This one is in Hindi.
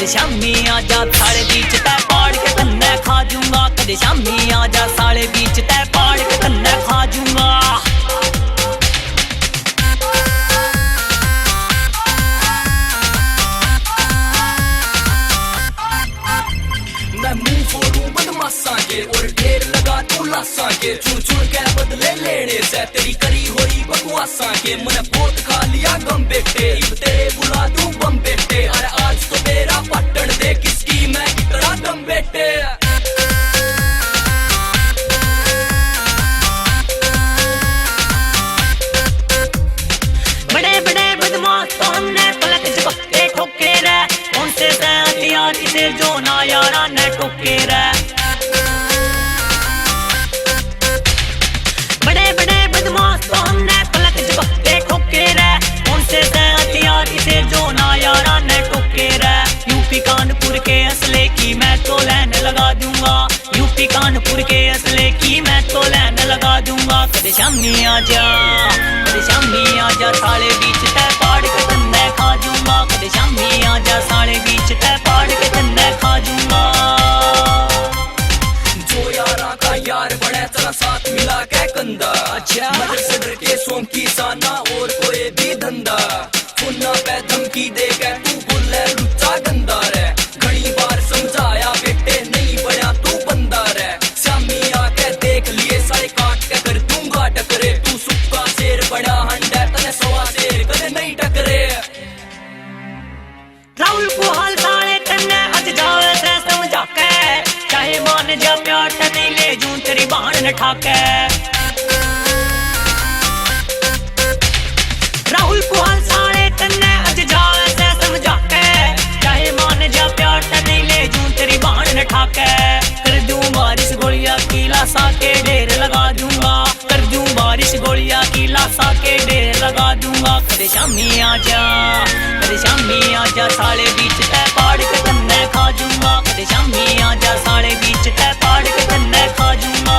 कदे शामी आजा साले बीच तै पाड़ के तन्ने खा जूंगा। कदे शामी आजा साले बीच तै पाड़ के तन्ने खा जूंगा। मैं मुंह फोड़ूं बदमाशा के और ढेर लगा तू लाशा के। चुन चुन के बदले लेने से तेरी करी हुई बकवासा के। मैंने बहुत खा लिया गम बेटे, इब तेरे बुला दूं बम बेटे। अरे आज तो मेरा पट्टन दे किसकी मैं कितना दम बेटे। बड़े बड़े बदमाश तो हमने पलक झपके ठोके रे। कौन से हथियार इसे जो ना यारा ने ठोके रे। बड़े बड़े बदमाश तो हमने पलक झपके ठोके रे। कौन से हथियार इसे जो ना यारा ने ठोके रे। यूपी कानपुर के असले की मैं तो लैन लगा दूंगा। यूपी कानपुर के असले की मैं तो लैन लगा दूंगा। कदे शामी आजा, कदे शामी आजा साले बीच तै पाड़ के तन्ने खा जूंगा। कदे शामी आजा साले बीच तै पाड़ के तन्ने खा जूंगा। जो यारा का यार बने तेरा साथ मिला के कंधा। अच्छा मदर से डर के सोम की साना और कोई भी धंधा। फुन्ना पे धमकी दे के तू बोले लुच्चा गंदा रे। घनी बार समझाया बेटे नहीं बना तू बंदा रे। शामी आके देख लिए सारे काट के कर दूंगा टकरे। तू सुक्का शेर बड़ा हंडा तने सवा शेर कदे नहीं टकरे। राहुल को हाल साले तन्ने अज जावे से समझा के। चाहे मान जा प्यार ते नहीं ले जूं तेरी बाण न ठाके। राहुल को हाल साले तन्ने अज जावे से समझा के। चाहे मान जा प्यार ते नहीं ले जूं तेरी बाण न ठाके। कर दूं बारिश गोलियां की लाशा के ढेर लगा दूंगा। कर दूं बारिश गोलियां की लाशा के ढेर लगा दूंगा। कदे शामी आजा, कदे शामी आजा साले बीच तै पाड़ के तन्ने खा जूंगा। कदे शामी आजा साले बीच तै पाड़ के तन्ने खा जूंगा।